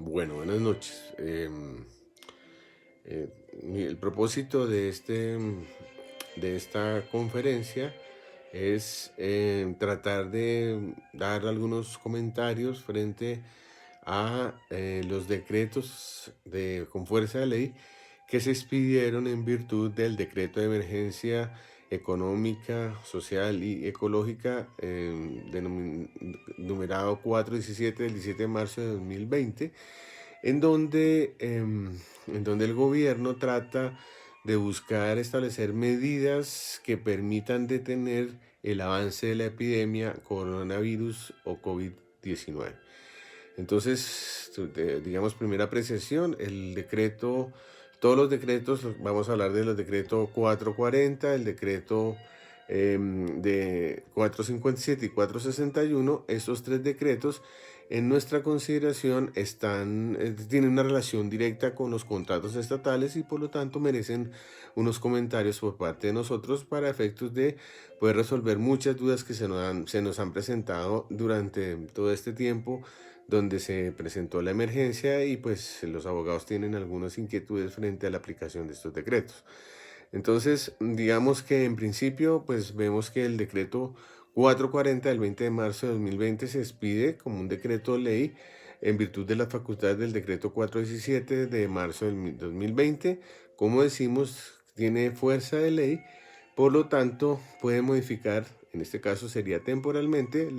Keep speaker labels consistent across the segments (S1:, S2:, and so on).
S1: Bueno, buenas noches. Eh, el propósito de esta conferencia es tratar de dar algunos comentarios frente a los decretos con fuerza de ley que se expidieron en virtud del decreto de emergencia económica, social y ecológica numerado 417 del 17 de marzo de 2020, en donde, en donde el gobierno trata de buscar establecer medidas que permitan detener el avance de la epidemia coronavirus o COVID-19. Entonces, digamos, primera apreciación, el decreto, todos los decretos, vamos a hablar de los decretos 440, el decreto de 457 y 461. Estos tres decretos, en nuestra consideración, tienen una relación directa con los contratos estatales y por lo tanto merecen unos comentarios por parte de nosotros para efectos de poder resolver muchas dudas que se nos han presentado durante todo este tiempo donde se presentó la emergencia y pues los abogados tienen algunas inquietudes frente a la aplicación de estos decretos. Entonces, digamos que en principio, pues vemos que el decreto 440 del 20 de marzo de 2020 se expide como un decreto ley en virtud de las facultades del decreto 417 de marzo del 2020. Como decimos, tiene fuerza de ley, por lo tanto puede modificar, en este caso sería temporalmente,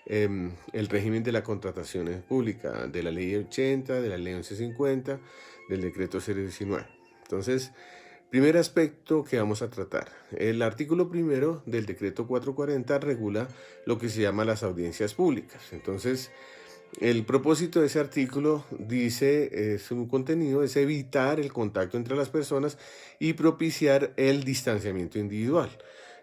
S1: el régimen de la contratación pública, de la ley 80, de la ley 1150, del decreto 019. Entonces, primer aspecto que vamos a tratar. El artículo primero del decreto 440 regula lo que se llama las audiencias públicas. Entonces, el propósito de ese artículo dice, es un contenido, es evitar el contacto entre las personas y propiciar el distanciamiento individual.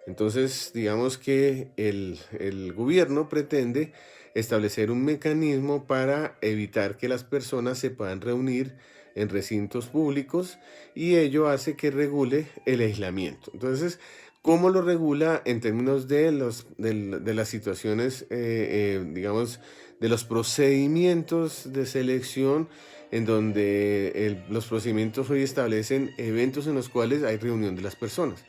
S1: Entonces, digamos que el gobierno pretende establecer un mecanismo para evitar que las personas se puedan reunir en recintos públicos y ello hace que regule el aislamiento. Entonces, ¿cómo lo regula en términos de las situaciones, digamos, de los procedimientos de selección en donde los procedimientos hoy establecen eventos en los cuales hay reunión de las personas?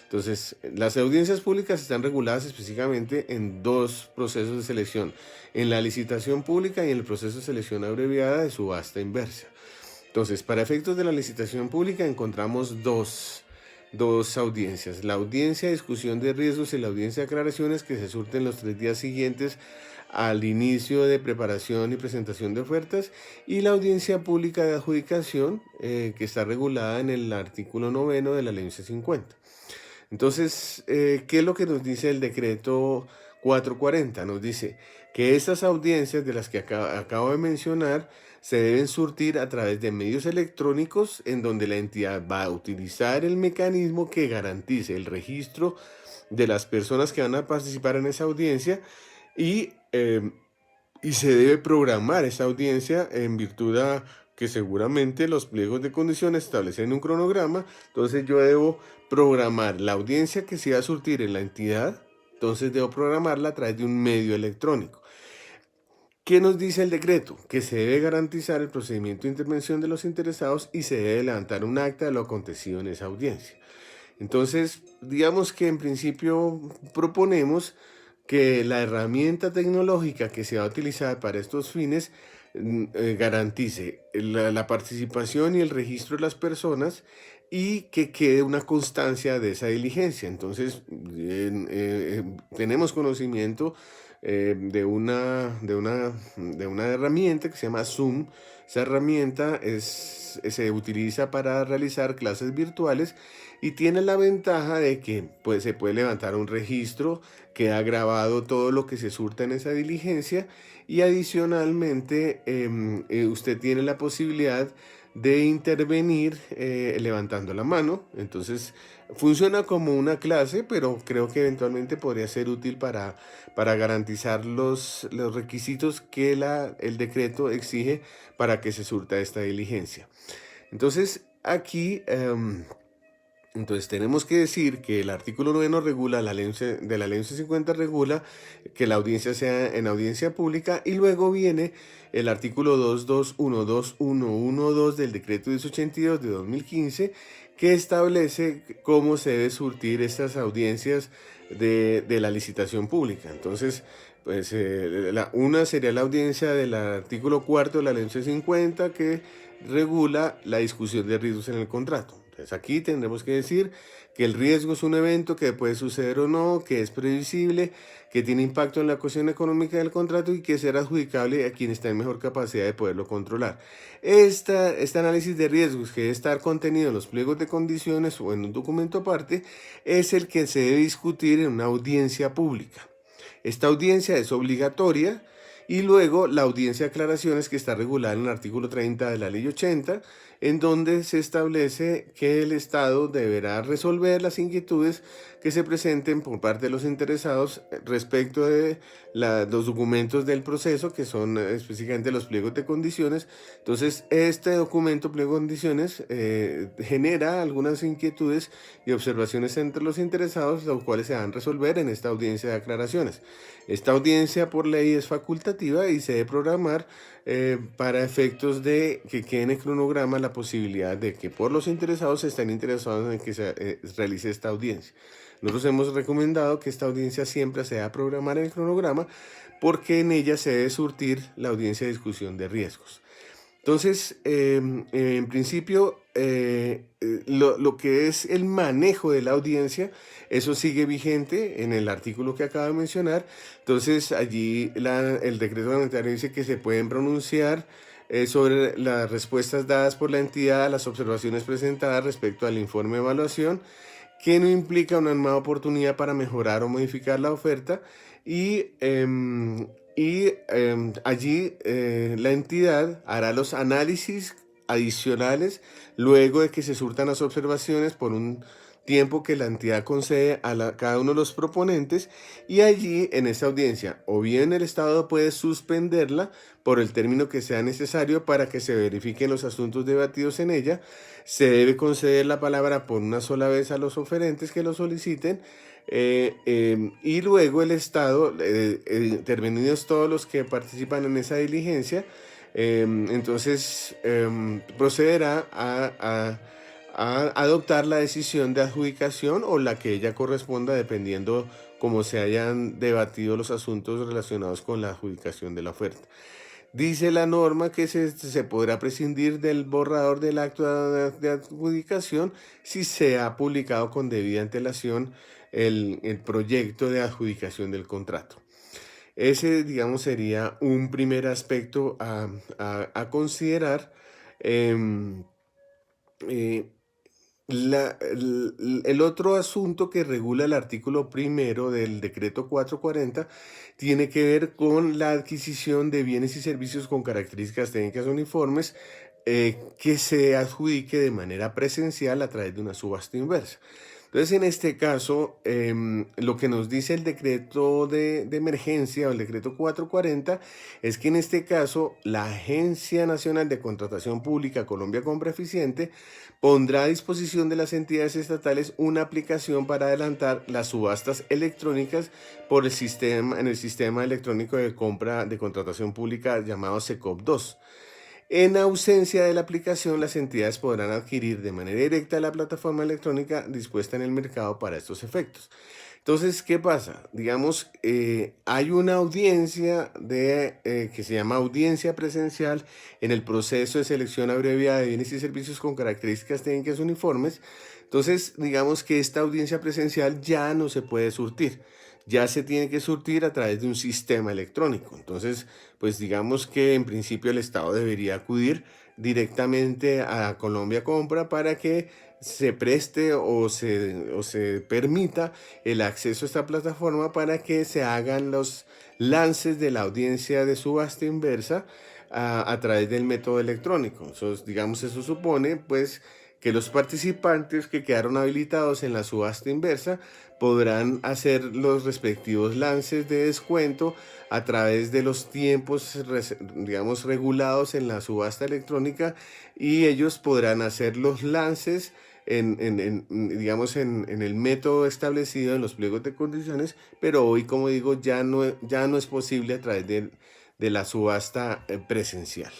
S1: Entonces, las audiencias públicas están reguladas específicamente en dos procesos de selección, en la licitación pública y en el proceso de selección abreviada de subasta inversa. Entonces, para efectos de la licitación pública encontramos dos audiencias. La audiencia de discusión de riesgos y la audiencia de aclaraciones que se surten los 3 días siguientes al inicio de preparación y presentación de ofertas, y la audiencia pública de adjudicación que está regulada en el artículo 9 de la ley 1150. Entonces, ¿qué es lo que nos dice el decreto 440? Nos dice que estas audiencias de las que acabo de mencionar se deben surtir a través de medios electrónicos en donde la entidad va a utilizar el mecanismo que garantice el registro de las personas que van a participar en esa audiencia y, eh, y se debe programar esa audiencia en virtud a que seguramente los pliegos de condiciones establecen un cronograma. Entonces yo debo programar la audiencia que se va a surtir en la entidad, entonces debo programarla a través de un medio electrónico. ¿Qué nos dice el decreto? Que se debe garantizar el procedimiento de intervención de los interesados y se debe levantar un acta de lo acontecido en esa audiencia. Entonces, digamos que en principio proponemos que la herramienta tecnológica que se va a utilizar para estos fines garantice la participación y el registro de las personas y que quede una constancia de esa diligencia. Entonces, tenemos conocimiento de una herramienta que se llama Zoom. Esa herramienta se utiliza para realizar clases virtuales y tiene la ventaja de que pues, se puede levantar un registro, queda grabado todo lo que se surta en esa diligencia y adicionalmente usted tiene la posibilidad de intervenir levantando la mano. Entonces funciona como una clase, pero creo que eventualmente podría ser útil para garantizar los requisitos que el decreto exige para que se surta esta diligencia. Entonces aquí Entonces tenemos que decir que el artículo 9 regula, de la ley 1150 regula que la audiencia sea en audiencia pública, y luego viene el artículo 2212112 del decreto 1082 de 2015, que establece cómo se debe surtir estas audiencias de la licitación pública. Entonces, pues una sería la audiencia del artículo 4 de la ley 1150, que regula la discusión de riesgos en el contrato. Entonces aquí tendremos que decir que el riesgo es un evento que puede suceder o no, que es previsible, que tiene impacto en la cuestión económica del contrato y que será adjudicable a quien está en mejor capacidad de poderlo controlar. Este análisis de riesgos, que debe estar contenido en los pliegos de condiciones o en un documento aparte, es el que se debe discutir en una audiencia pública. Esta audiencia es obligatoria. Y luego la audiencia de aclaraciones, que está regulada en el artículo 30 de la ley 80, en donde se establece que el Estado deberá resolver las inquietudes que se presenten por parte de los interesados respecto de los documentos del proceso, que son específicamente los pliegos de condiciones. Entonces, este documento, pliego de condiciones, genera algunas inquietudes y observaciones entre los interesados, los cuales se van a resolver en esta audiencia de aclaraciones. Esta audiencia por ley es facultativa y se debe programar para efectos de que quede en el cronograma la posibilidad de que por los interesados estén interesados en que se realice esta audiencia. Nosotros hemos recomendado que esta audiencia siempre se deba programar en el cronograma, porque en ella se debe surtir la audiencia de discusión de riesgos. Entonces, en principio, lo que es el manejo de la audiencia, eso sigue vigente en el artículo que acabo de mencionar. Entonces, allí el decreto reglamentario dice que se pueden pronunciar sobre las respuestas dadas por la entidad a las observaciones presentadas respecto al informe de evaluación, que no implica una nueva oportunidad para mejorar o modificar la oferta, y allí la entidad hará los análisis adicionales luego de que se surtan las observaciones por un tiempo que la entidad concede a cada uno de los proponentes, y allí en esa audiencia o bien el Estado puede suspenderla por el término que sea necesario para que se verifiquen los asuntos debatidos en ella. Se debe conceder la palabra por una sola vez a los oferentes que lo soliciten, y luego el Estado, intervenidos todos los que participan en esa diligencia, entonces procederá a adoptar la decisión de adjudicación o la que ella corresponda, dependiendo cómo se hayan debatido los asuntos relacionados con la adjudicación de la oferta. Dice la norma que se podrá prescindir del borrador del acto de adjudicación si se ha publicado con debida antelación el proyecto de adjudicación del contrato. Ese, digamos, sería un primer aspecto a considerar. El otro asunto que regula el artículo primero del decreto 440 tiene que ver con la adquisición de bienes y servicios con características técnicas uniformes, que se adjudique de manera presencial a través de una subasta inversa. Entonces, en este caso, lo que nos dice el decreto de emergencia o el decreto 440 es que en este caso la Agencia Nacional de Contratación Pública, Colombia Compra Eficiente, pondrá a disposición de las entidades estatales una aplicación para adelantar las subastas electrónicas en el sistema electrónico de compra de contratación pública llamado SECOP2. En ausencia de la aplicación, las entidades podrán adquirir de manera directa la plataforma electrónica dispuesta en el mercado para estos efectos. Entonces, ¿qué pasa? Digamos, hay una audiencia que se llama audiencia presencial en el proceso de selección abreviada de bienes y servicios con características técnicas uniformes. Entonces, digamos que esta audiencia presencial ya no se puede surtir, ya se tiene que surtir a través de un sistema electrónico. Entonces, pues digamos que en principio el Estado debería acudir directamente a Colombia Compra para que se preste o se permita el acceso a esta plataforma para que se hagan los lances de la audiencia de subasta inversa a través del método electrónico. Entonces, digamos, eso supone pues que los participantes que quedaron habilitados en la subasta inversa podrán hacer los respectivos lances de descuento a través de los tiempos, digamos, regulados en la subasta electrónica, y ellos podrán hacer los lances digamos, en el método establecido en los pliegos de condiciones, pero hoy, como digo, ya no es posible a través de la subasta presencial.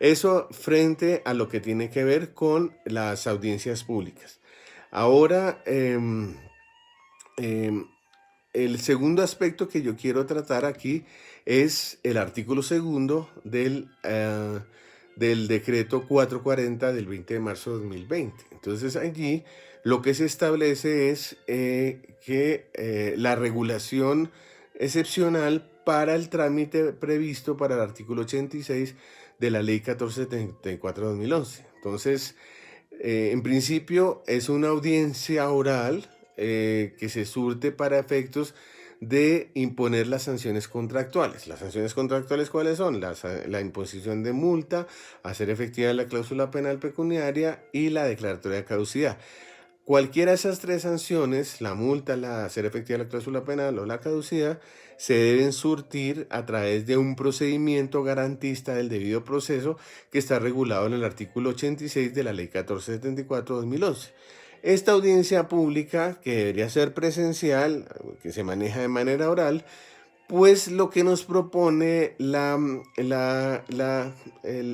S1: Eso frente a lo que tiene que ver con las audiencias públicas. Ahora, em, el segundo aspecto que yo quiero tratar aquí es el artículo segundo del decreto 440 del 20 de marzo de 2020. Entonces allí lo que se establece es que la regulación excepcional para el trámite previsto para el artículo 86 de la ley 1474 de 2011. Entonces, en principio es una audiencia oral que se surte para efectos de imponer las sanciones contractuales. ¿Las sanciones contractuales cuáles son? La imposición de multa, hacer efectiva la cláusula penal pecuniaria y la declaratoria de caducidad. Cualquiera de esas tres sanciones, la multa, la hacer efectiva la cláusula penal o la caducidad, se deben surtir a través de un procedimiento garantista del debido proceso que está regulado en el artículo 86 de la ley 1474 de 2011. Esta audiencia pública, que debería ser presencial, que se maneja de manera oral, pues lo que nos propone el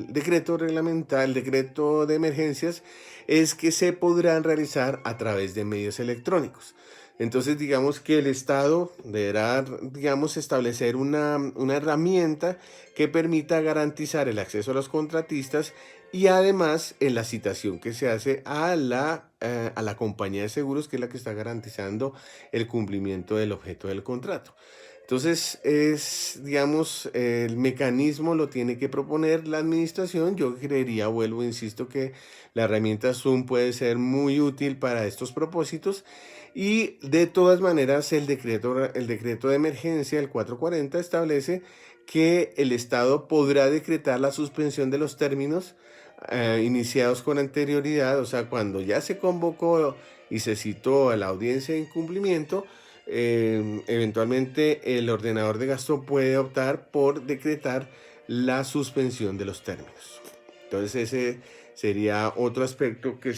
S1: decreto reglamentario, el decreto de emergencias, es que se podrán realizar a través de medios electrónicos. Entonces, digamos que el Estado deberá, digamos, establecer una herramienta que permita garantizar el acceso a los contratistas y además en la citación que se hace a la compañía de seguros, que es la que está garantizando el cumplimiento del objeto del contrato. Entonces, digamos, el mecanismo lo tiene que proponer la administración. Yo creería, vuelvo, insisto, que la herramienta Zoom puede ser muy útil para estos propósitos. Y de todas maneras, el decreto de emergencia, el 440, establece que el Estado podrá decretar la suspensión de los términos iniciados con anterioridad, o sea, cuando ya se convocó y se citó a la audiencia de incumplimiento, eventualmente el ordenador de gasto puede optar por decretar la suspensión de los términos. Entonces ese sería otro aspecto que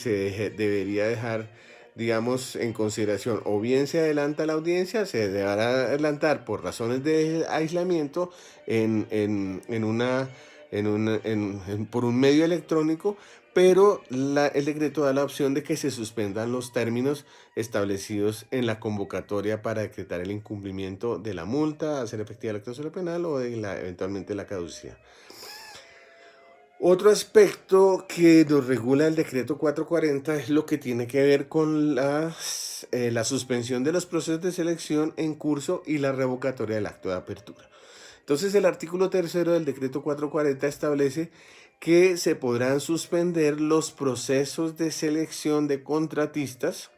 S1: debería dejar, digamos, en consideración. O bien se adelanta la audiencia, se deberá adelantar por razones de aislamiento por un medio electrónico, pero el decreto da la opción de que se suspendan los términos establecidos en la convocatoria para decretar el incumplimiento de la multa, hacer efectiva la cláusula penal o eventualmente la caducidad. Otro aspecto que nos regula el decreto 440 es lo que tiene que ver con la suspensión de los procesos de selección en curso y la revocatoria del acto de apertura. Entonces el artículo 3 del decreto 440 establece que se podrán suspender los procesos de selección de contratistas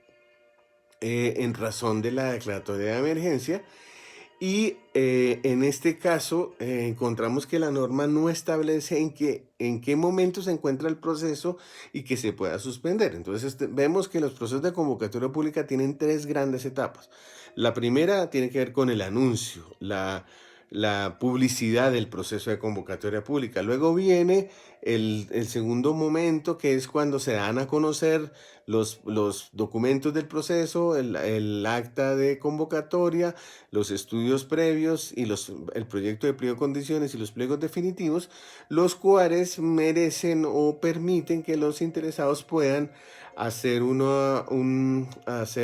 S1: en razón de la declaratoria de emergencia. Y en este caso encontramos que la norma no establece en qué momento se encuentra el proceso y que se pueda suspender. Entonces vemos que los procesos de convocatoria pública tienen tres grandes etapas. La primera tiene que ver con el anuncio, la publicidad del proceso de convocatoria pública. Luego viene el segundo momento, que es cuando se dan a conocer los documentos del proceso, el acta de convocatoria, los estudios previos y el proyecto de pliego de condiciones y los pliegos definitivos, los cuales merecen o permiten que los interesados puedan hacer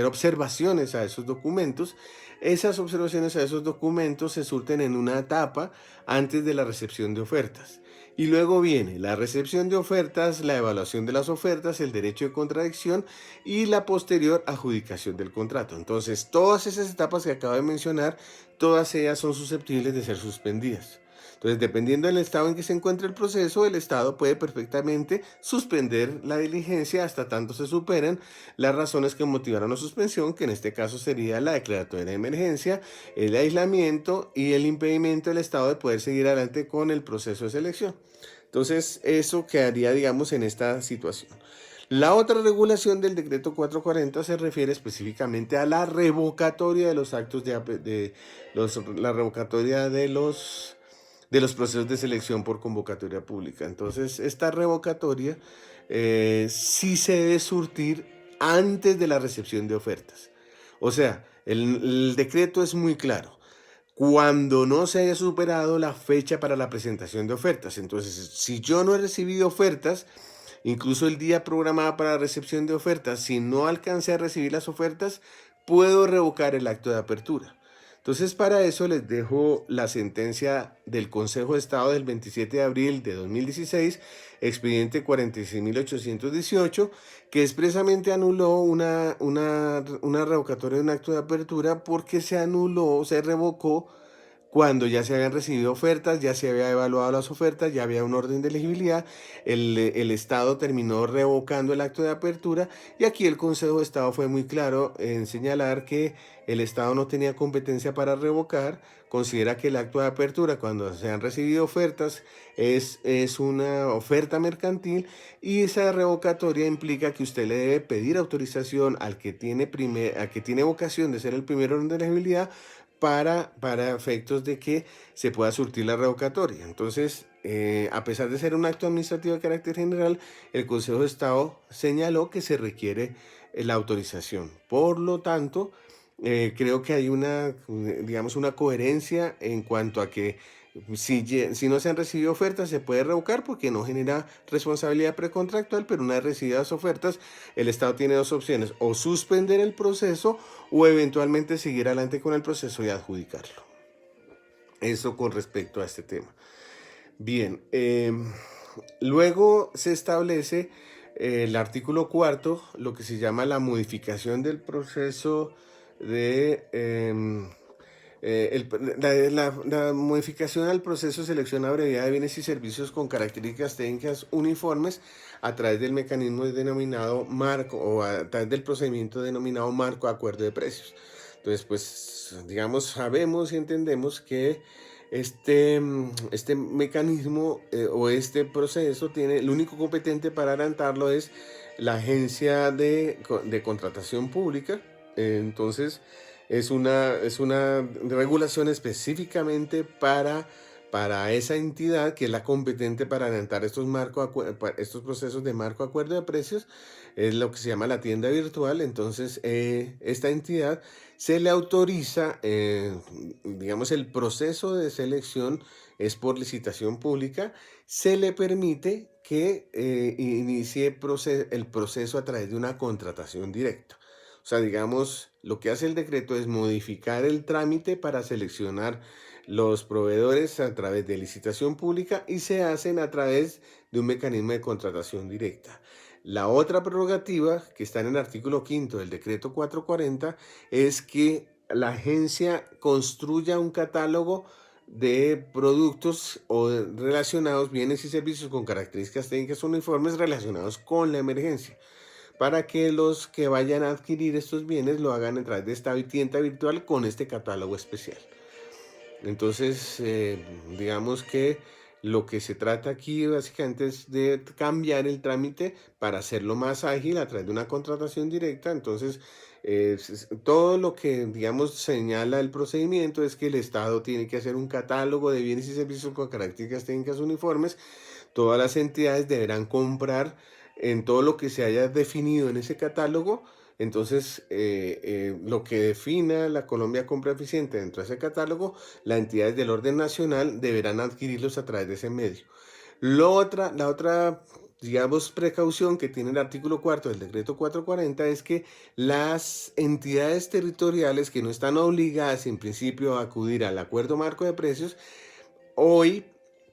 S1: observaciones a esos documentos. Esas observaciones a esos documentos se surten en una etapa antes de la recepción de ofertas. Y luego viene la recepción de ofertas, la evaluación de las ofertas, el derecho de contradicción y la posterior adjudicación del contrato. Entonces, todas esas etapas que acabo de mencionar, todas ellas son susceptibles de ser suspendidas. Entonces, dependiendo del estado en que se encuentre el proceso, el Estado puede perfectamente suspender la diligencia hasta tanto se superen las razones que motivaron la suspensión, que en este caso sería la declaratoria de emergencia, el aislamiento y el impedimento del Estado de poder seguir adelante con el proceso de selección. Entonces, eso quedaría, digamos, en esta situación. La otra regulación del decreto 440 se refiere específicamente a la revocatoria de los actos la revocatoria de de los procesos de selección por convocatoria pública. Entonces, esta revocatoria sí se debe surtir antes de la recepción de ofertas. O sea, el decreto es muy claro. Cuando no se haya superado la fecha para la presentación de ofertas. Entonces, si yo no he recibido ofertas, incluso el día programado para la recepción de ofertas, si no alcancé a recibir las ofertas, puedo revocar el acto de apertura. Entonces, para eso les dejo la sentencia del Consejo de Estado del 27 de abril de 2016, expediente 46.818, que expresamente anuló una revocatoria de un acto de apertura porque se anuló, se revocó cuando ya se habían recibido ofertas, ya se había evaluado las ofertas, ya había un orden de elegibilidad, el Estado terminó revocando el acto de apertura y aquí el Consejo de Estado fue muy claro en señalar que el Estado no tenía competencia para revocar, considera que el acto de apertura cuando se han recibido ofertas es una oferta mercantil y esa revocatoria implica que usted le debe pedir autorización al que tiene vocación de ser el primer orden de elegibilidad para efectos de que se pueda surtir la revocatoria. Entonces, a pesar de ser un acto administrativo de carácter general, el Consejo de Estado señaló que se requiere la autorización. Por lo tanto, creo que hay digamos, una coherencia en cuanto a que si no se han recibido ofertas, se puede revocar porque no genera responsabilidad precontractual, pero una vez recibidas ofertas, el Estado tiene dos opciones, o suspender el proceso o eventualmente seguir adelante con el proceso y adjudicarlo. Eso con respecto a este tema. Bien, luego se establece el artículo cuarto, lo que se llama la modificación del proceso de... la modificación al proceso de selección abreviada de bienes y servicios con características técnicas uniformes a través del mecanismo denominado marco o a través del procedimiento denominado marco de acuerdo de precios. Entonces, pues, digamos, sabemos y entendemos que este mecanismo o este proceso tiene, el único competente para adelantarlo es la agencia de contratación pública. Entonces, es una regulación específicamente para esa entidad que es la competente para adelantar estos procesos de marco acuerdo de precios, es lo que se llama la tienda virtual. Entonces, esta entidad se le autoriza, digamos, el proceso de selección es por licitación pública, se le permite que inicie el proceso a través de una contratación directa. O sea, digamos, lo que hace el decreto es modificar el trámite para seleccionar los proveedores a través de licitación pública y se hacen a través de un mecanismo de contratación directa. La otra prerrogativa que está en el artículo quinto del decreto 440 es que la agencia construya un catálogo de productos relacionados, bienes y servicios con características técnicas uniformes relacionados con la emergencia, para que los que vayan a adquirir estos bienes lo hagan a través de esta tienda virtual con este catálogo especial. Entonces, digamos que lo que se trata aquí básicamente es de cambiar el trámite para hacerlo más ágil a través de una contratación directa. Entonces, todo lo que, digamos, señala el procedimiento es que el Estado tiene que hacer un catálogo de bienes y servicios con características técnicas uniformes. Todas las entidades deberán comprar en todo lo que se haya definido en ese catálogo. Entonces, lo que defina la Colombia Compra Eficiente dentro de ese catálogo, las entidades del orden nacional deberán adquirirlos a través de ese medio. La otra, digamos, precaución que tiene el artículo cuarto del decreto 440 es que las entidades territoriales que no están obligadas en principio a acudir al acuerdo marco de precios, hoy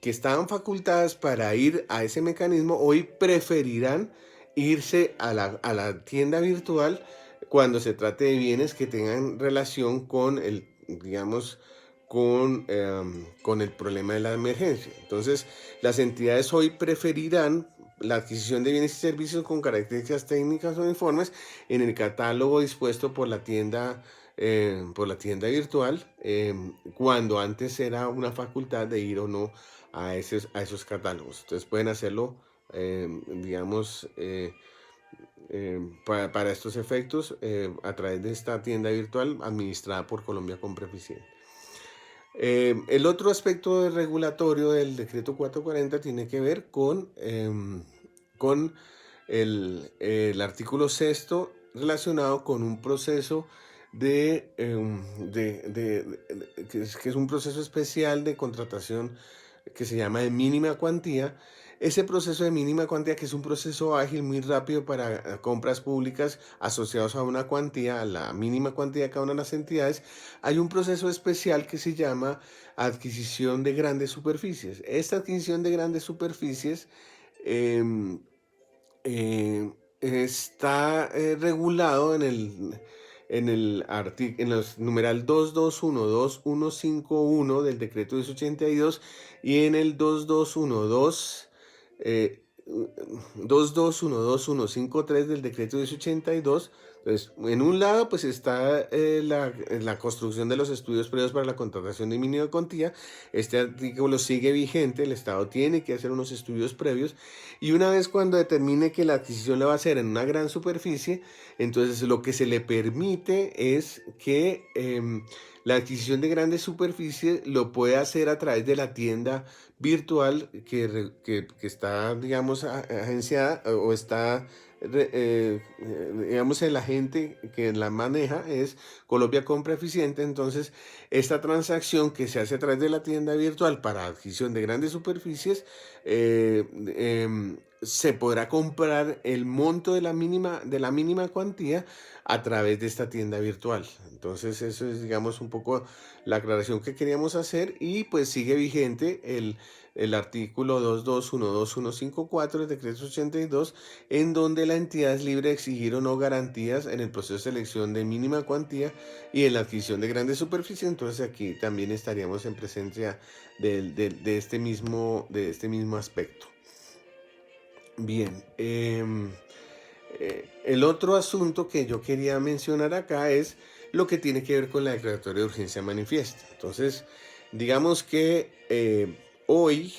S1: que estaban facultadas para ir a ese mecanismo, hoy preferirán irse a la tienda virtual cuando se trate de bienes que tengan relación con digamos, con el problema de la emergencia. Entonces, las entidades hoy preferirán la adquisición de bienes y servicios con características técnicas uniformes en el catálogo dispuesto por la tienda virtual, cuando antes era una facultad de ir o no a esos catálogos. Entonces pueden hacerlo, digamos, para estos efectos a través de esta tienda virtual administrada por Colombia Compra Eficiente. El otro aspecto regulatorio del decreto 440 tiene que ver con el artículo sexto relacionado con un proceso que es un proceso especial de contratación que se llama de mínima cuantía. Ese proceso de mínima cuantía, que es un proceso ágil muy rápido para compras públicas asociados a una cuantía, a la mínima cuantía de cada una de las entidades, hay un proceso especial que se llama adquisición de grandes superficies. Esta adquisición de grandes superficies em, está regulado en los numeral 2212151 del decreto 1082 y en el 2212 eh, 2212153 del decreto 1082. Entonces, en un lado, pues está la construcción de los estudios previos para la contratación de mínima cuantía. Este artículo sigue vigente, el Estado tiene que hacer unos estudios previos y una vez cuando determine que la adquisición la va a hacer en una gran superficie, entonces lo que se le permite es que la adquisición de grandes superficies lo puede hacer a través de la tienda virtual que está, digamos, agenciada o está, digamos, el agente que la maneja es Colombia Compra Eficiente. Entonces, esta transacción que se hace a través de la tienda virtual para adquisición de grandes superficies, se podrá comprar el monto de la mínima cuantía a través de esta tienda virtual. Entonces, eso es, digamos, un poco la aclaración que queríamos hacer y pues sigue vigente el artículo 2212154 del decreto 82, en donde la entidad es libre de exigir o no garantías en el proceso de selección de mínima cuantía y en la adquisición de grandes superficies. Entonces aquí también estaríamos en presencia de este mismo aspecto. Bien, el otro asunto que yo quería mencionar acá es lo que tiene que ver con la declaratoria de urgencia manifiesta. Entonces, digamos que hoy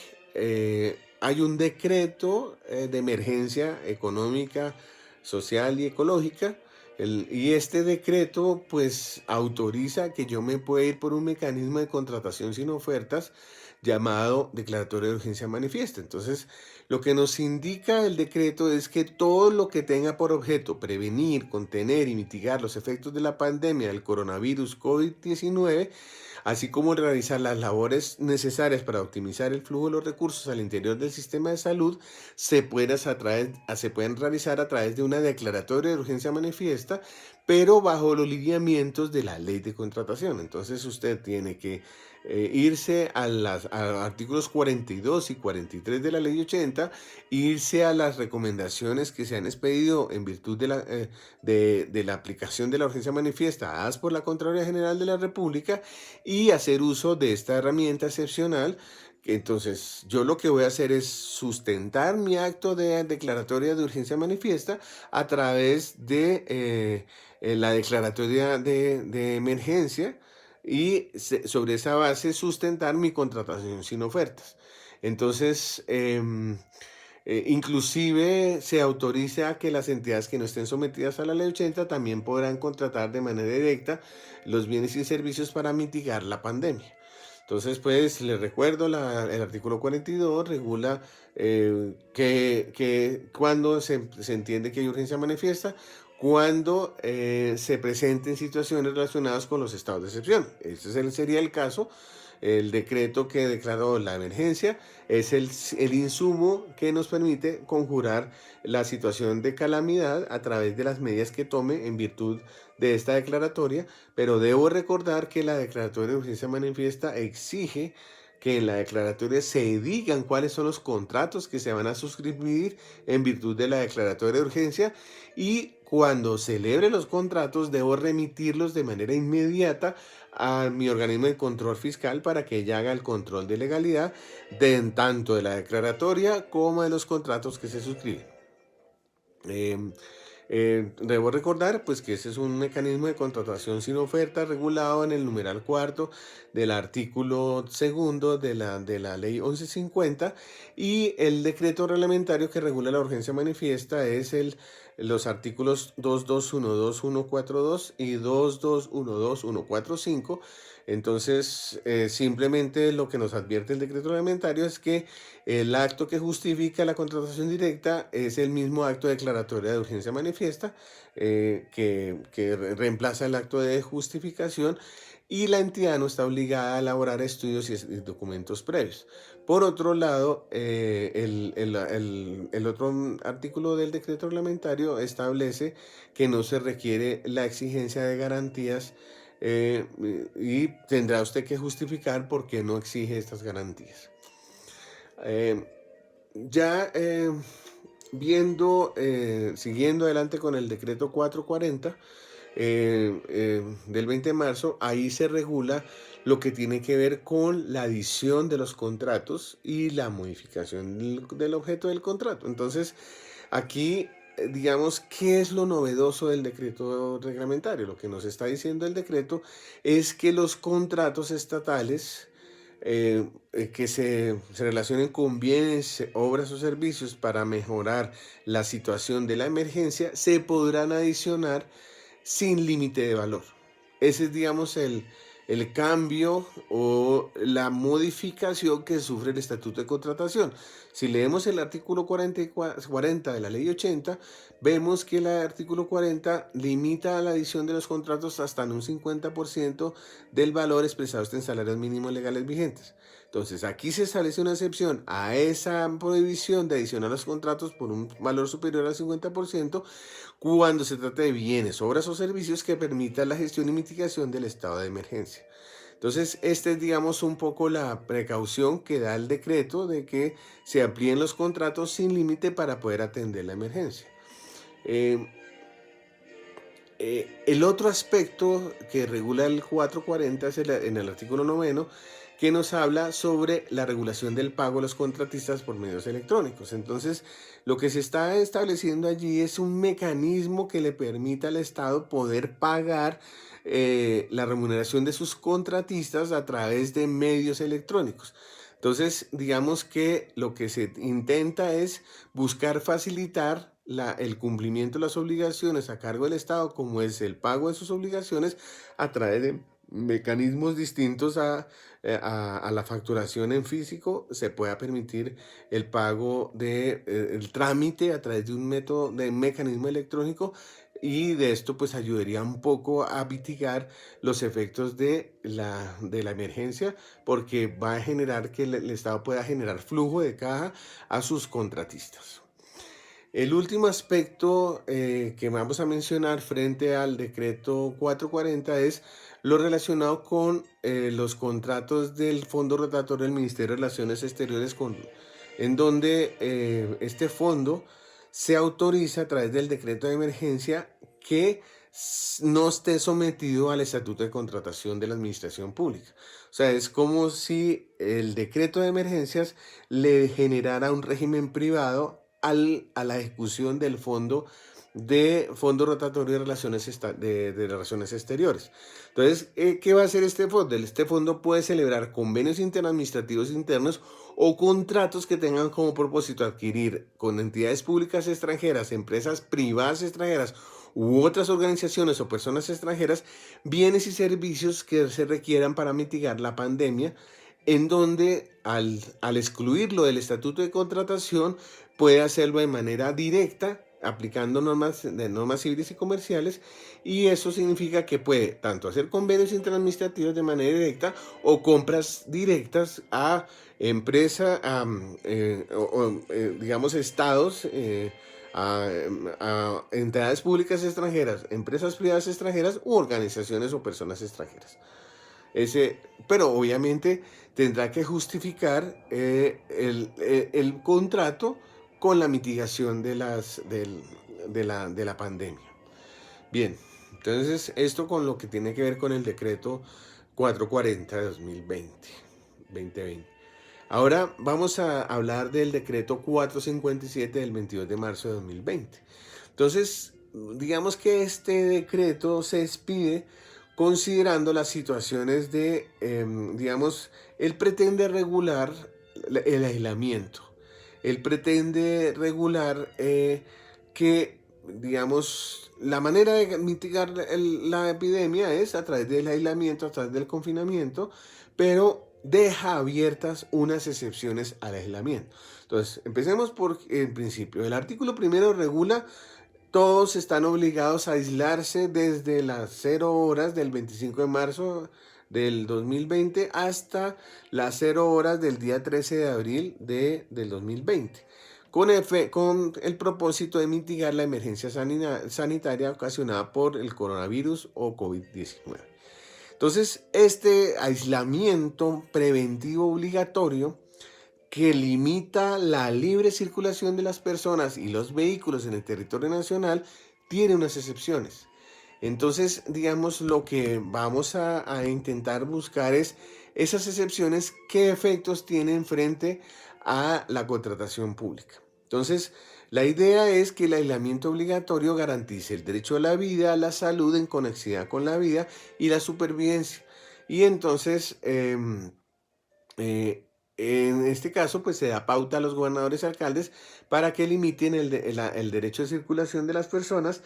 S1: hay un decreto de emergencia económica, social y ecológica. Y este decreto pues autoriza que yo me pueda ir por un mecanismo de contratación sin ofertas llamado declaratoria de urgencia manifiesta. Entonces, lo que nos indica el decreto es que todo lo que tenga por objeto prevenir, contener y mitigar los efectos de la pandemia del coronavirus COVID-19, así como realizar las labores necesarias para optimizar el flujo de los recursos al interior del sistema de salud, se pueden realizar a través de una declaratoria de urgencia manifiesta, pero bajo los lineamientos de la ley de contratación. Entonces usted tiene que irse a los artículos 42 y 43 de la ley 80, irse a las recomendaciones que se han expedido en virtud de la aplicación de la urgencia manifiesta dadas por la Contraloría General de la República y hacer uso de esta herramienta excepcional. Entonces, yo lo que voy a hacer es sustentar mi acto de declaratoria de urgencia manifiesta a través de la declaratoria de emergencia y sobre esa base sustentar mi contratación sin ofertas. Entonces, inclusive se autoriza que las entidades que no estén sometidas a la ley 80 también podrán contratar de manera directa los bienes y servicios para mitigar la pandemia. Entonces, pues les recuerdo, el artículo 42 regula que cuando se entiende que hay urgencia manifiesta, cuando se presenten situaciones relacionadas con los estados de excepción. Este sería el caso. El decreto que declaró la emergencia es el insumo que nos permite conjurar la situación de calamidad a través de las medidas que tome en virtud de esta declaratoria, pero debo recordar que la declaratoria de urgencia manifiesta exige que en la declaratoria se digan cuáles son los contratos que se van a suscribir en virtud de la declaratoria de urgencia y cuando celebre los contratos debo remitirlos de manera inmediata a mi organismo de control fiscal para que ella haga el control de legalidad tanto de la declaratoria como de los contratos que se suscriben. Debo recordar pues que ese es un mecanismo de contratación sin oferta regulado en el numeral cuarto del artículo segundo de la ley 1150 y el decreto reglamentario que regula la urgencia manifiesta es los artículos 2212142 y 2212145 Entonces, simplemente lo que nos advierte el decreto reglamentario es que el acto que justifica la contratación directa es el mismo acto declaratorio de urgencia manifiesta, que reemplaza el acto de justificación, y la entidad no está obligada a elaborar estudios y documentos previos. Por otro lado, el otro artículo del decreto reglamentario establece que no se requiere la exigencia de garantías, eh, y tendrá usted que justificar por qué no exige estas garantías. Eh, ya siguiendo adelante con el decreto 440 del 20 de marzo, ahí se regula lo que tiene que ver con la adición de los contratos y la modificación del objeto del contrato. Entonces, aquí, digamos, ¿qué es lo novedoso del decreto reglamentario? Lo que nos está diciendo el decreto es que los contratos estatales que se relacionen con bienes, obras o servicios para mejorar la situación de la emergencia se podrán adicionar sin límite de valor. Ese es, digamos, el cambio o la modificación que sufre el Estatuto de Contratación. Si leemos el artículo 40 de la Ley 80, vemos que el artículo 40 limita la adición de los contratos hasta en un 50% del valor expresado en salarios mínimos legales vigentes. Entonces, aquí se establece una excepción a esa prohibición de adicionar los contratos por un valor superior al 50% cuando se trata de bienes, obras o servicios que permitan la gestión y mitigación del estado de emergencia. Entonces, esta es, digamos, un poco la precaución que da el decreto de que se amplíen los contratos sin límite para poder atender la emergencia. Eh, el otro aspecto que regula el 440 es en el artículo 9, que nos habla sobre la regulación del pago a los contratistas por medios electrónicos. Entonces, lo que se está estableciendo allí es un mecanismo que le permita al Estado poder pagar la remuneración de sus contratistas a través de medios electrónicos. Entonces, digamos que lo que se intenta es buscar facilitar el cumplimiento de las obligaciones a cargo del Estado, como es el pago de sus obligaciones, a través de mecanismos distintos a la facturación en físico. Se pueda permitir el pago el trámite a través de un método, de un mecanismo electrónico, y de esto pues ayudaría un poco a mitigar los efectos de la emergencia, porque va a generar que el Estado pueda generar flujo de caja a sus contratistas. El último aspecto que vamos a mencionar frente al decreto 440 es lo relacionado con los contratos del Fondo Rotatorio del Ministerio de Relaciones Exteriores, en donde este fondo se autoriza a través del decreto de emergencia que no esté sometido al Estatuto de Contratación de la Administración Pública. O sea, es como si el decreto de emergencias le generara un régimen privado a la ejecución del Fondo Rotatorio de Relaciones Exteriores. Entonces, ¿qué va a hacer este fondo? Este fondo puede celebrar convenios interadministrativos internos o contratos que tengan como propósito adquirir con entidades públicas extranjeras, empresas privadas extranjeras u otras organizaciones o personas extranjeras, bienes y servicios que se requieran para mitigar la pandemia, en donde al excluirlo del Estatuto de Contratación puede hacerlo de manera directa, aplicando normas civiles y comerciales, y eso significa que puede tanto hacer convenios interadministrativos de manera directa o compras directas a empresas, digamos, estados, a entidades públicas extranjeras, empresas privadas extranjeras u organizaciones o personas extranjeras. Pero obviamente tendrá que justificar el contrato con la mitigación de la pandemia. Bien, entonces esto con lo que tiene que ver con el decreto 440 de 2020. Ahora vamos a hablar del decreto 457 del 22 de marzo de 2020. Entonces, digamos que este decreto se expide considerando las situaciones digamos, él pretende regular el aislamiento. Él pretende regular que digamos, la manera de mitigar la epidemia es a través del aislamiento, a través del confinamiento, pero deja abiertas unas excepciones al aislamiento. Entonces, empecemos por el principio. El artículo primero regula: todos están obligados a aislarse desde las 0 horas del 25 de marzo del 2020 hasta las 0 horas del día 13 de abril del 2020, con el propósito de mitigar la emergencia sanitaria ocasionada por el coronavirus o COVID-19. Entonces, este aislamiento preventivo obligatorio que limita la libre circulación de las personas y los vehículos en el territorio nacional tiene unas excepciones. Entonces, digamos, lo que vamos a intentar buscar es esas excepciones, qué efectos tienen frente a la contratación pública. Entonces, la idea es que el aislamiento obligatorio garantice el derecho a la vida, a la salud en conexidad con la vida y la supervivencia. Y entonces, en este caso, pues se da pauta a los gobernadores y alcaldes para que limiten el derecho de circulación de las personas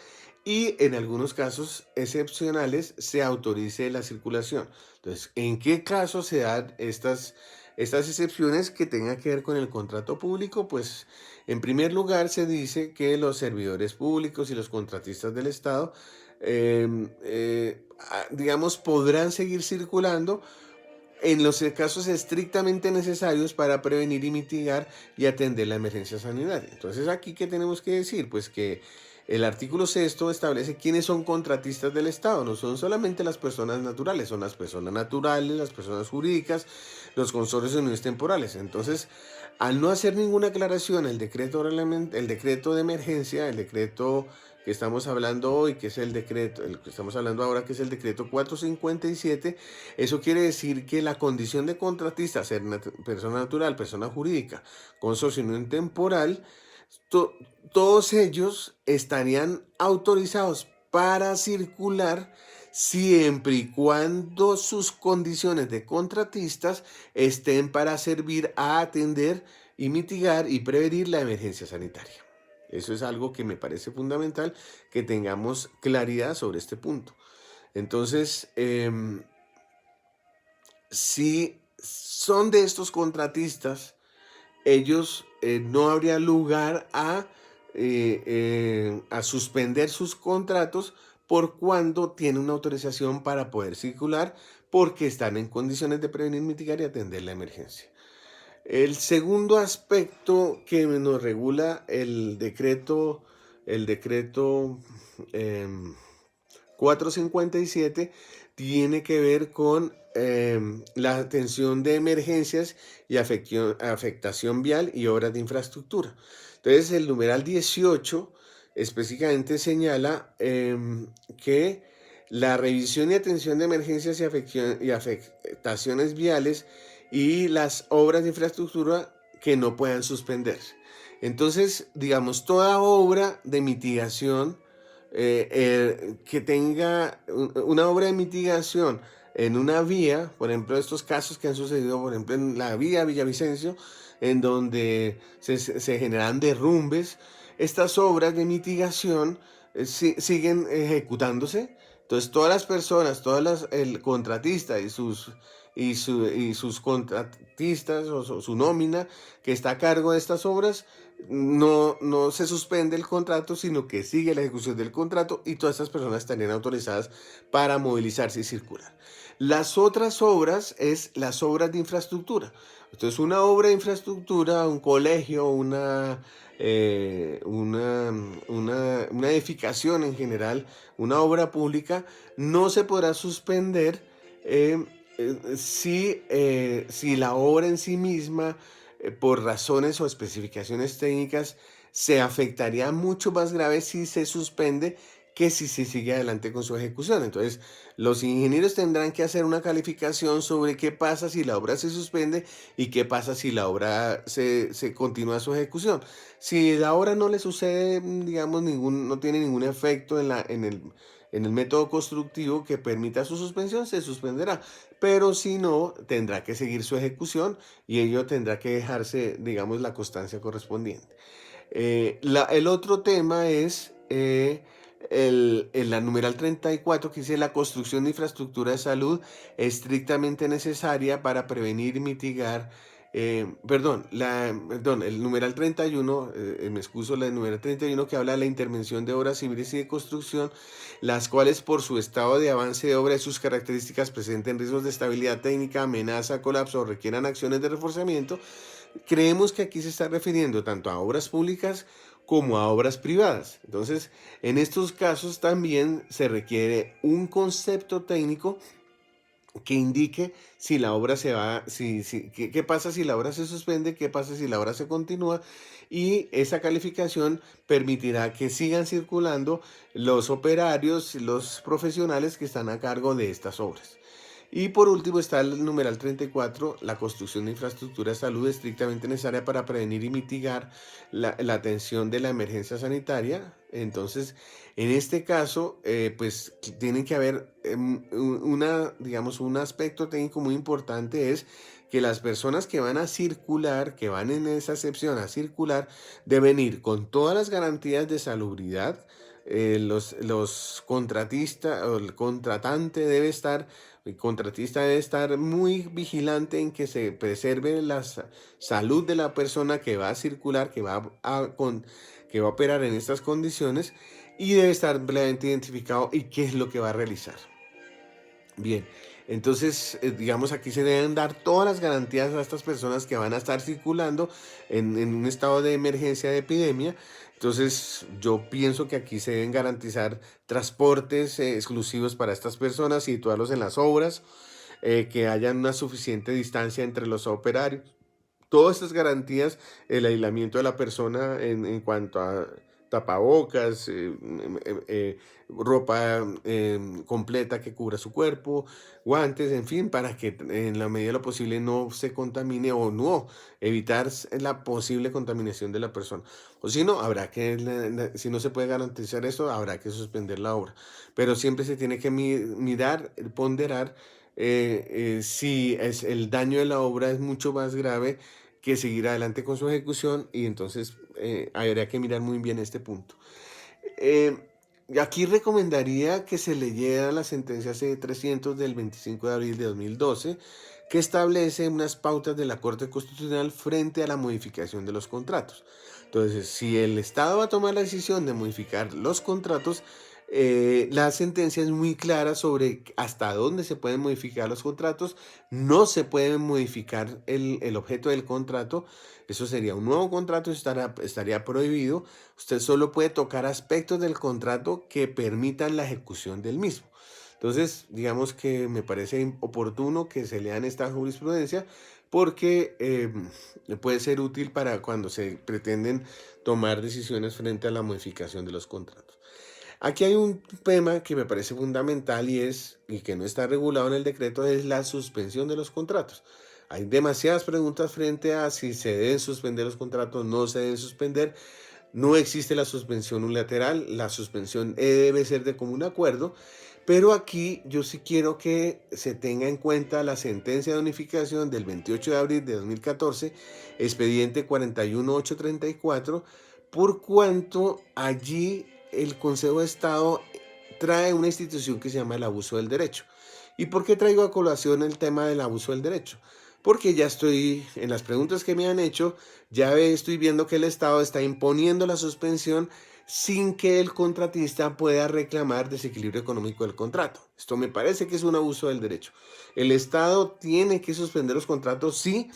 S1: y en algunos casos excepcionales se autorice la circulación. Entonces, ¿en qué caso se dan estas excepciones que tengan que ver con el contrato público? Pues en primer lugar se dice que los servidores públicos y los contratistas del Estado, digamos, podrán seguir circulando en los casos estrictamente necesarios para prevenir y mitigar y atender la emergencia sanitaria. Entonces, aquí, ¿qué tenemos que decir? Pues que el artículo sexto establece quiénes son contratistas del Estado. No son solamente las personas naturales, son las personas naturales, las personas jurídicas, los consorcios de uniones temporales. Entonces, al no hacer ninguna aclaración, el decreto de emergencia, el decreto que estamos hablando hoy, que es el que estamos hablando ahora, que es el decreto 457, eso quiere decir que la condición de contratista, ser persona natural, persona jurídica, consorcio unión temporal, to todos ellos estarían autorizados para circular siempre y cuando sus condiciones de contratistas estén para servir a atender y mitigar y prevenir la emergencia sanitaria. Eso es algo que me parece fundamental que tengamos claridad sobre este punto. Entonces, si son de estos contratistas, ellos no habría lugar a suspender sus contratos por cuando tienen una autorización para poder circular, porque están en condiciones de prevenir, mitigar y atender la emergencia. El segundo aspecto que nos regula el decreto em, 457 tiene que ver con la atención de emergencias y afectación vial y obras de infraestructura. Entonces, el numeral 18 específicamente señala que la revisión y atención de emergencias y afectaciones viales y las obras de infraestructura que no puedan suspenderse. Entonces, digamos, toda obra de mitigación que tenga una obra de mitigación en una vía, por ejemplo, estos casos que han sucedido, por ejemplo, en la vía Villavicencio, en donde se generan derrumbes, estas obras de mitigación siguen ejecutándose. Entonces, todas las personas, el contratista y sus contratistas o su nómina que está a cargo de estas obras, no se suspende el contrato, sino que sigue la ejecución del contrato y todas estas personas estarían autorizadas para movilizarse y circular. Las otras obras es las obras de infraestructura. Entonces, una obra de infraestructura, un colegio, una edificación en general, una obra pública, no se podrá suspender si la obra en sí misma, por razones o especificaciones técnicas, se afectaría mucho más grave si se suspende que si se sigue adelante con su ejecución. Entonces, los ingenieros tendrán que hacer una calificación sobre qué pasa si la obra se suspende y qué pasa si la obra se continúa su ejecución. Si la obra no le sucede, digamos, no tiene ningún efecto en el método constructivo que permita su suspensión, se suspenderá. Pero si no, tendrá que seguir su ejecución y ello tendrá que dejarse, digamos, la constancia correspondiente. El otro tema es la numeral 34 que dice la construcción de infraestructura de salud estrictamente necesaria para prevenir y mitigar, el numeral 31, me excuso, la numeral 31 que habla de la intervención de obras civiles y de construcción, las cuales por su estado de avance de obra y sus características presenten riesgos de estabilidad técnica, amenaza, colapso o requieran acciones de reforzamiento. Creemos que aquí se está refiriendo tanto a obras públicas como a obras privadas. Entonces, en estos casos también se requiere un concepto técnico que indique si la obra se va, qué pasa si la obra se suspende, qué pasa si la obra se continúa, y esa calificación permitirá que sigan circulando los operarios, los profesionales que están a cargo de estas obras. Y por último está el numeral 34, la construcción de infraestructura de salud estrictamente necesaria para prevenir y mitigar la atención de la emergencia sanitaria. Entonces, en este caso, pues tiene que haber digamos, un aspecto técnico muy importante es que las personas que van a circular, que van en esa excepción a circular, deben ir con todas las garantías de salubridad. Los contratistas o el contratante debe estar, el contratista debe estar muy vigilante en que se preserve la salud de la persona que va a circular, que va a operar en estas condiciones, y debe estar plenamente identificado y qué es lo que va a realizar. Bien, entonces, digamos, aquí se deben dar todas las garantías a estas personas que van a estar circulando en un estado de emergencia de epidemia. Entonces, yo pienso que aquí se deben garantizar transportes exclusivos para estas personas, situarlos en las obras, que haya una suficiente distancia entre los operarios. Todas estas garantías, el aislamiento de la persona en cuanto a tapabocas, ropa completa que cubra su cuerpo, guantes, en fin, para que en la medida de lo posible no se contamine o no evitar la posible contaminación de la persona. O si no, si no se puede garantizar eso, habrá que suspender la obra. Pero siempre se tiene que mirar, ponderar si el daño de la obra es mucho más grave que seguir adelante con su ejecución, y entonces habría que mirar muy bien este punto. Eh, Aquí recomendaría que se leyera la sentencia C-300 del 25 de abril de 2012, que establece unas pautas de la Corte Constitucional frente a la modificación de los contratos. Entonces, si el Estado va a tomar la decisión de modificar los contratos, la sentencia es muy clara sobre hasta dónde se pueden modificar los contratos. No se puede modificar el objeto del contrato. Eso sería un nuevo contrato, estaría prohibido. Usted solo puede tocar aspectos del contrato que permitan la ejecución del mismo. Entonces, digamos que me parece oportuno que se lean esta jurisprudencia porque puede ser útil para cuando se pretenden tomar decisiones frente a la modificación de los contratos. Aquí hay un tema que me parece fundamental y que no está regulado en el decreto, es la suspensión de los contratos. Hay demasiadas preguntas frente a si se deben suspender los contratos, no se deben suspender. No existe la suspensión unilateral, la suspensión debe ser de común acuerdo, pero aquí yo sí quiero que se tenga en cuenta la sentencia de unificación del 28 de abril de 2014, expediente 41834, por cuanto allí el Consejo de Estado trae una institución que se llama el abuso del derecho. ¿Y por qué traigo a colación el tema del abuso del derecho? Porque ya estoy, en las preguntas que me han hecho, estoy viendo que el Estado está imponiendo la suspensión sin que el contratista pueda reclamar desequilibrio económico del contrato. Esto me parece que es un abuso del derecho. El Estado tiene que suspender los contratos, sí,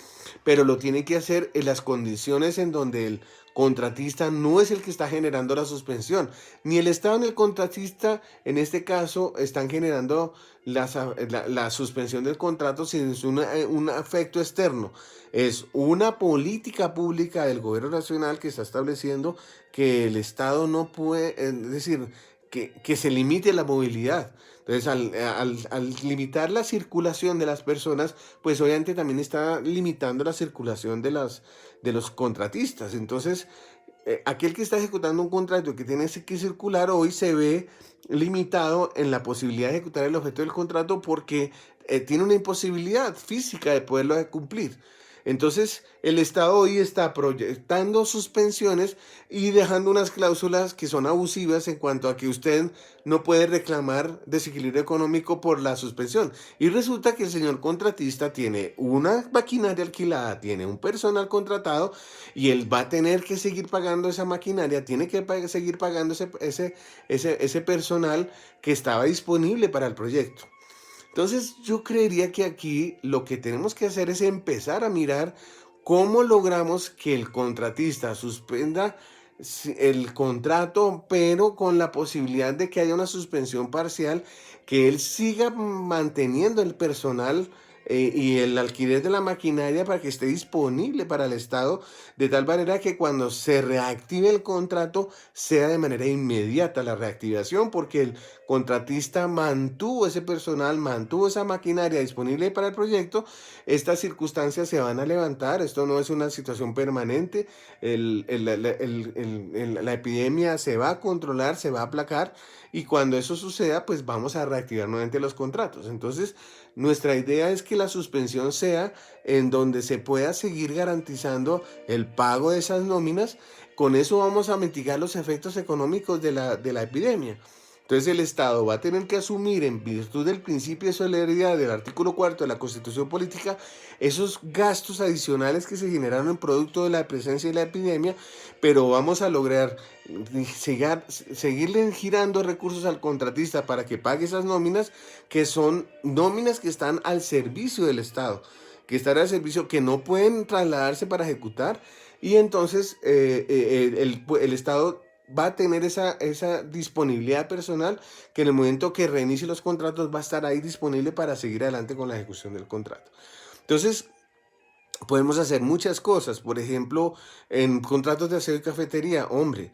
S1: pero lo tiene que hacer en las condiciones en donde el contratista no es el que está generando la suspensión. Ni el Estado ni el contratista, en este caso, están generando la suspensión del contrato sin un efecto externo. Es una política pública del gobierno nacional que está estableciendo que el Estado no puede, es decir, que se limite la movilidad. Entonces, al limitar la circulación de las personas, pues obviamente también está limitando la circulación de los contratistas. Entonces, aquel que está ejecutando un contrato que tiene que circular hoy se ve limitado en la posibilidad de ejecutar el objeto del contrato porque tiene una imposibilidad física de poderlo cumplir. Entonces, el Estado hoy está proyectando sus pensiones y dejando unas cláusulas que son abusivas en cuanto a que usted no puede reclamar desequilibrio económico por la suspensión. Y resulta que el señor contratista tiene una maquinaria alquilada, tiene un personal contratado y él va a tener que seguir pagando esa maquinaria, tiene que seguir pagando ese personal que estaba disponible para el proyecto. Entonces yo creería que aquí lo que tenemos que hacer es empezar a mirar cómo logramos que el contratista suspenda el contrato, pero con la posibilidad de que haya una suspensión parcial, que él siga manteniendo el personal y el alquiler de la maquinaria para que esté disponible para el Estado, de tal manera que cuando se reactive el contrato sea de manera inmediata la reactivación, porque el contratista mantuvo ese personal, mantuvo esa maquinaria disponible para el proyecto. Estas circunstancias se van a levantar, esto no es una situación permanente, la epidemia se va a controlar, se va a aplacar y cuando eso suceda, pues vamos a reactivar nuevamente los contratos. Entonces, nuestra idea es que la suspensión sea en donde se pueda seguir garantizando el pago de esas nóminas. Con eso vamos a mitigar los efectos económicos de la epidemia. Entonces el Estado va a tener que asumir, en virtud del principio de solidaridad del artículo 4 de la Constitución Política, esos gastos adicionales que se generaron en producto de la presencia de la epidemia, pero vamos a lograr seguirle girando recursos al contratista para que pague esas nóminas, que son nóminas que están al servicio del Estado, que están al servicio, que no pueden trasladarse para ejecutar, y entonces el Estado va a tener esa disponibilidad personal que en el momento que reinicie los contratos va a estar ahí disponible para seguir adelante con la ejecución del contrato. Entonces, podemos hacer muchas cosas, por ejemplo, en contratos de aseo y cafetería, hombre,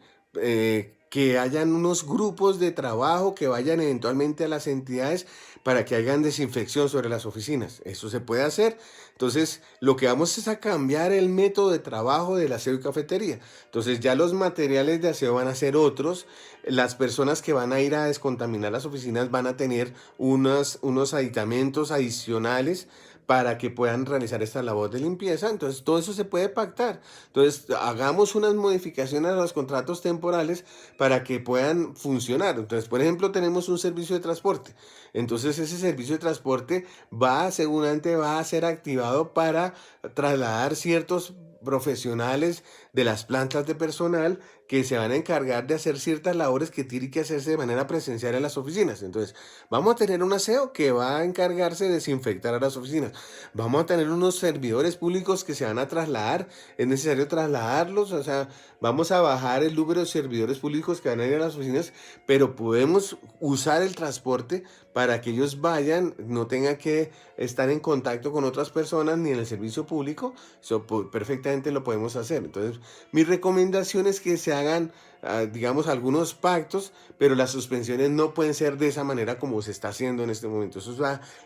S1: que hayan unos grupos de trabajo que vayan eventualmente a las entidades para que hagan desinfección sobre las oficinas. Eso se puede hacer. Entonces, lo que vamos es a cambiar el método de trabajo del aseo y cafetería. Entonces, ya los materiales de aseo van a ser otros. Las personas que van a ir a descontaminar las oficinas van a tener unos aditamentos adicionales para que puedan realizar esta labor de limpieza. Entonces, todo eso se puede pactar. Entonces, hagamos unas modificaciones a los contratos temporales para que puedan funcionar. Entonces, por ejemplo, tenemos un servicio de transporte. Entonces, ese servicio de transporte seguramente va a ser activado para trasladar ciertos profesionales de las plantas de personal que se van a encargar de hacer ciertas labores que tienen que hacerse de manera presencial en las oficinas. Entonces, vamos a tener un aseo que va a encargarse de desinfectar a las oficinas. Vamos a tener unos servidores públicos que se van a trasladar, es necesario trasladarlos, o sea, vamos a bajar el número de servidores públicos que van a ir a las oficinas, pero podemos usar el transporte para que ellos vayan, no tengan que estar en contacto con otras personas ni en el servicio público. Eso perfectamente lo podemos hacer. Entonces, mi recomendación es que se hagan, digamos, algunos pactos, pero las suspensiones no pueden ser de esa manera como se está haciendo en este momento. Eso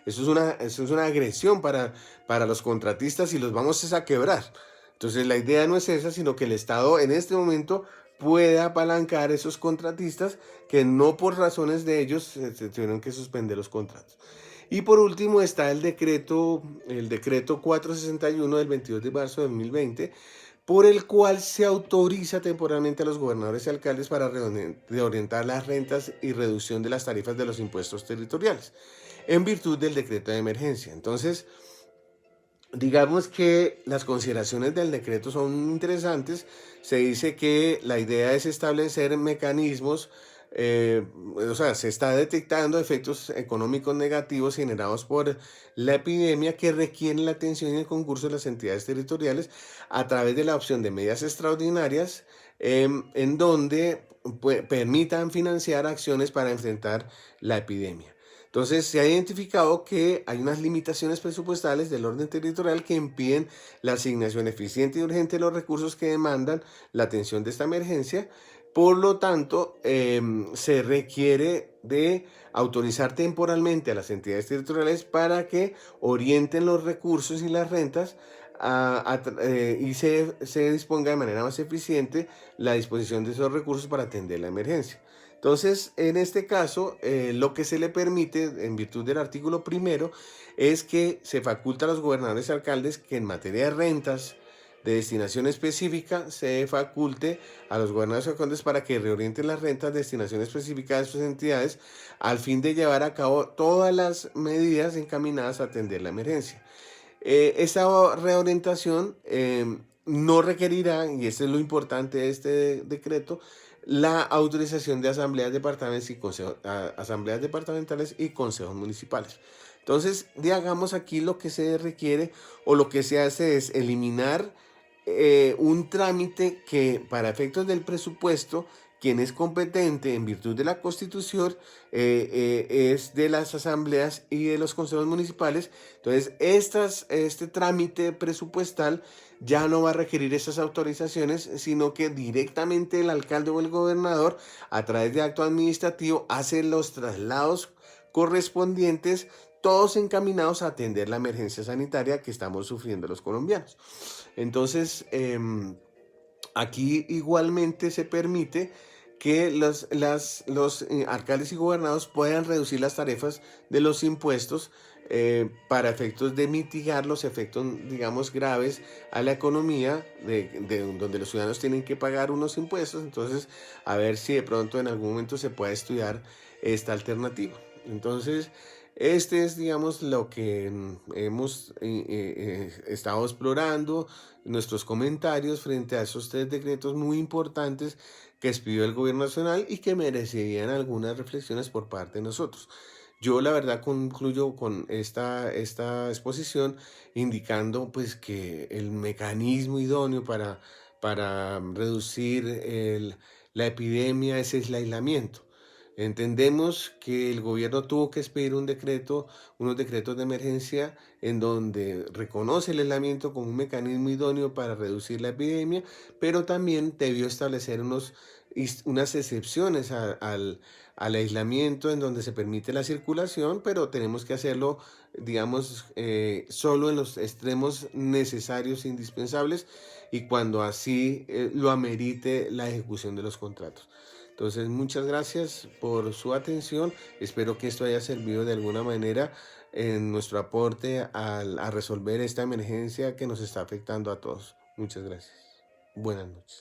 S1: es una agresión para los contratistas y los vamos a quebrar. Entonces, la idea no es esa, sino que el Estado en este momento pueda apalancar esos contratistas que no por razones de ellos se tuvieron que suspender los contratos. Y por último está el decreto 461 del 22 de marzo de 2020, por el cual se autoriza temporalmente a los gobernadores y alcaldes para reorientar las rentas y reducción de las tarifas de los impuestos territoriales, en virtud del decreto de emergencia. Entonces, digamos que las consideraciones del decreto son interesantes. Se dice que la idea es establecer mecanismos, o sea, se está detectando efectos económicos negativos generados por la epidemia que requieren la atención y el concurso de las entidades territoriales a través de la opción de medidas extraordinarias, en donde permitan financiar acciones para enfrentar la epidemia. Entonces, se ha identificado que hay unas limitaciones presupuestales del orden territorial que impiden la asignación eficiente y urgente de los recursos que demandan la atención de esta emergencia. Por lo tanto, se requiere de autorizar temporalmente a las entidades territoriales para que orienten los recursos y las rentas y se disponga de manera más eficiente la disposición de esos recursos para atender la emergencia. Entonces, en este caso, lo que se le permite, en virtud del artículo primero, es que se faculta a los gobernadores y alcaldes que en materia de rentas de destinación específica se faculte a los gobernadores y alcaldes para que reorienten las rentas de destinación específica de sus entidades al fin de llevar a cabo todas las medidas encaminadas a atender la emergencia. Esta reorientación no requerirá, y esto es lo importante de este decreto, la autorización de asambleas departamentales asambleas departamentales y consejos municipales. Entonces, digamos aquí lo que se requiere o lo que se hace es eliminar un trámite que para efectos del presupuesto, quien es competente en virtud de la Constitución es de las asambleas y de los consejos municipales. Entonces, este trámite presupuestal ya no va a requerir esas autorizaciones, sino que directamente el alcalde o el gobernador, a través de acto administrativo, hace los traslados correspondientes, todos encaminados a atender la emergencia sanitaria que estamos sufriendo los colombianos. Entonces, aquí igualmente se permite que los alcaldes y gobernados puedan reducir las tarifas de los impuestos para efectos de mitigar los efectos, digamos, graves a la economía, donde los ciudadanos tienen que pagar unos impuestos. Entonces, a ver si de pronto en algún momento se puede estudiar esta alternativa. Entonces, este es, digamos, lo que hemos estado explorando, nuestros comentarios frente a esos tres decretos muy importantes que expidió el gobierno nacional y que merecerían algunas reflexiones por parte de nosotros. Yo la verdad concluyo con esta exposición indicando pues que el mecanismo idóneo para reducir la epidemia es el aislamiento. Entendemos que el gobierno tuvo que expedir unos decretos de emergencia en donde reconoce el aislamiento como un mecanismo idóneo para reducir la epidemia, pero también debió establecer unas excepciones al aislamiento en donde se permite la circulación, pero tenemos que hacerlo, digamos, solo en los extremos necesarios e indispensables y cuando así lo amerite la ejecución de los contratos. Entonces, muchas gracias por su atención. Espero que esto haya servido de alguna manera en nuestro aporte a resolver esta emergencia que nos está afectando a todos. Muchas gracias. Buenas noches.